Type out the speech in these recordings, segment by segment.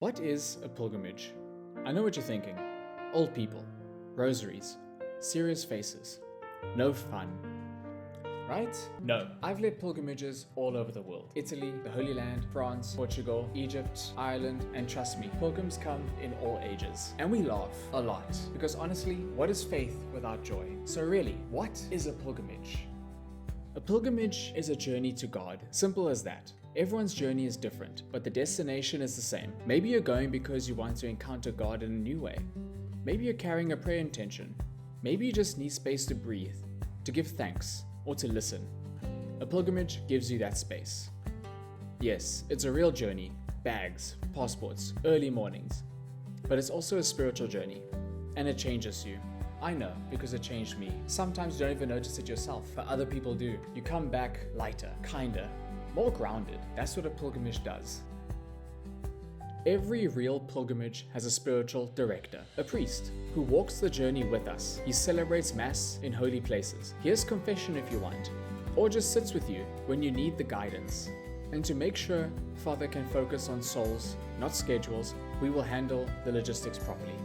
What is a pilgrimage? I know what you're thinking. Old people, rosaries, serious faces, no fun. Right? No. I've led pilgrimages all over the world. Italy, the Holy Land, France, Portugal, Egypt, Ireland, and trust me, pilgrims come in all ages. And we laugh a lot, because honestly, what is faith without joy? So really, what is a pilgrimage? A pilgrimage is a journey to God. Simple as that. Everyone's journey is different, but the destination is the same. Maybe you're going because you want to encounter God in a new way. Maybe you're carrying a prayer intention. Maybe you just need space to breathe, to give thanks, or to listen. A pilgrimage gives you that space. Yes, it's a real journey, bags, passports, early mornings. But it's also a spiritual journey, and it changes you. I know, because it changed me. Sometimes you don't even notice it yourself, but other people do. You come back lighter, kinder, more grounded. That's what a pilgrimage does. Every real pilgrimage has a spiritual director, a priest, who walks the journey with us. He celebrates Mass in holy places. Hears confession if you want, or just sits with you when you need the guidance. And to make sure Father can focus on souls, not schedules, we will handle the logistics properly.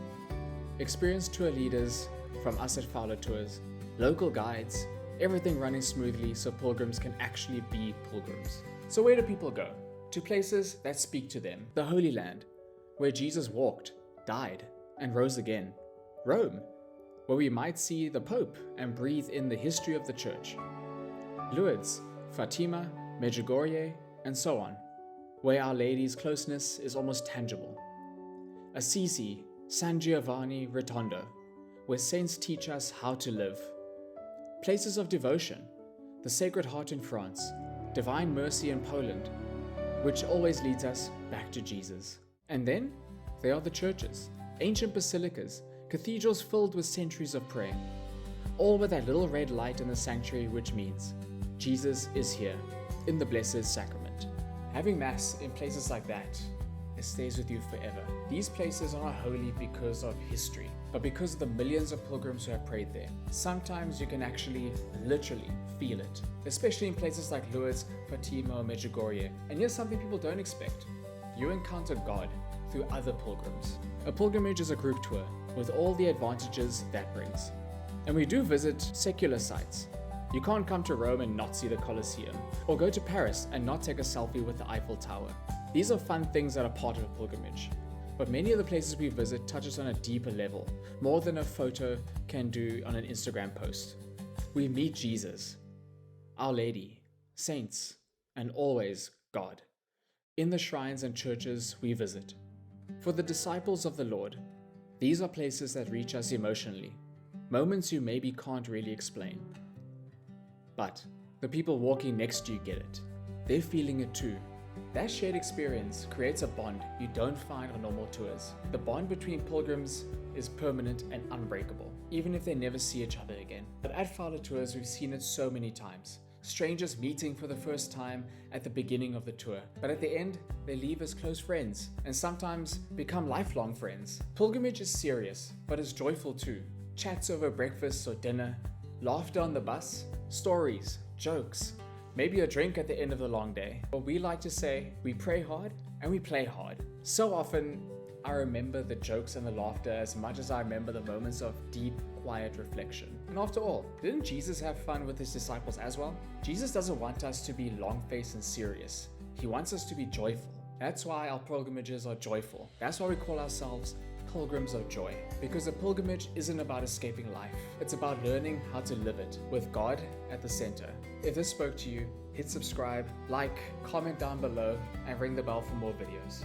Experienced tour leaders from us at Fowler Tours, local guides, everything running smoothly so pilgrims can actually be pilgrims. So where do people go? To places that speak to them. The Holy Land, where Jesus walked, died, and rose again. Rome, where we might see the Pope and breathe in the history of the Church. Lourdes, Fatima, Medjugorje, and so on, where Our Lady's closeness is almost tangible. Assisi, San Giovanni Rotondo, where saints teach us how to live. Places of devotion, the Sacred Heart in France, Divine Mercy in Poland, which always leads us back to Jesus. And then there are the churches, ancient basilicas, cathedrals filled with centuries of prayer, all with that little red light in the sanctuary, which means Jesus is here in the Blessed Sacrament. Having Mass in places like that, it stays with you forever. These places are not holy because of history, but because of the millions of pilgrims who have prayed there. Sometimes you can actually, literally, feel it, especially in places like Lourdes, Fatima, or Medjugorje. And here's something people don't expect. You encounter God through other pilgrims. A pilgrimage is a group tour, with all the advantages that brings. And we do visit secular sites. You can't come to Rome and not see the Colosseum, or go to Paris and not take a selfie with the Eiffel Tower. These are fun things that are part of a pilgrimage. But many of the places we visit touch us on a deeper level, more than a photo can do on an Instagram post. We meet Jesus, Our Lady, saints, and always God, in the shrines and churches we visit. For the disciples of the Lord, these are places that reach us emotionally, moments you maybe can't really explain. But the people walking next to you get it. They're feeling it too. That shared experience creates a bond you don't find on normal tours. The bond between pilgrims is permanent and unbreakable, even if they never see each other again. But at Fowler Tours, we've seen it so many times. Strangers meeting for the first time at the beginning of the tour, but at the end, they leave as close friends, and sometimes become lifelong friends. Pilgrimage is serious, but it's joyful too. Chats over breakfast or dinner, laughter on the bus, stories, jokes, maybe a drink at the end of the long day. Or we like to say, we pray hard and we play hard. So often, I remember the jokes and the laughter as much as I remember the moments of deep, quiet reflection. And after all, didn't Jesus have fun with his disciples as well? Jesus doesn't want us to be long-faced and serious. He wants us to be joyful. That's why our pilgrimages are joyful. That's why we call ourselves pilgrims of joy. Because a pilgrimage isn't about escaping life. It's about learning how to live it, with God at the center. If this spoke to you, hit subscribe, like, comment down below, and ring the bell for more videos.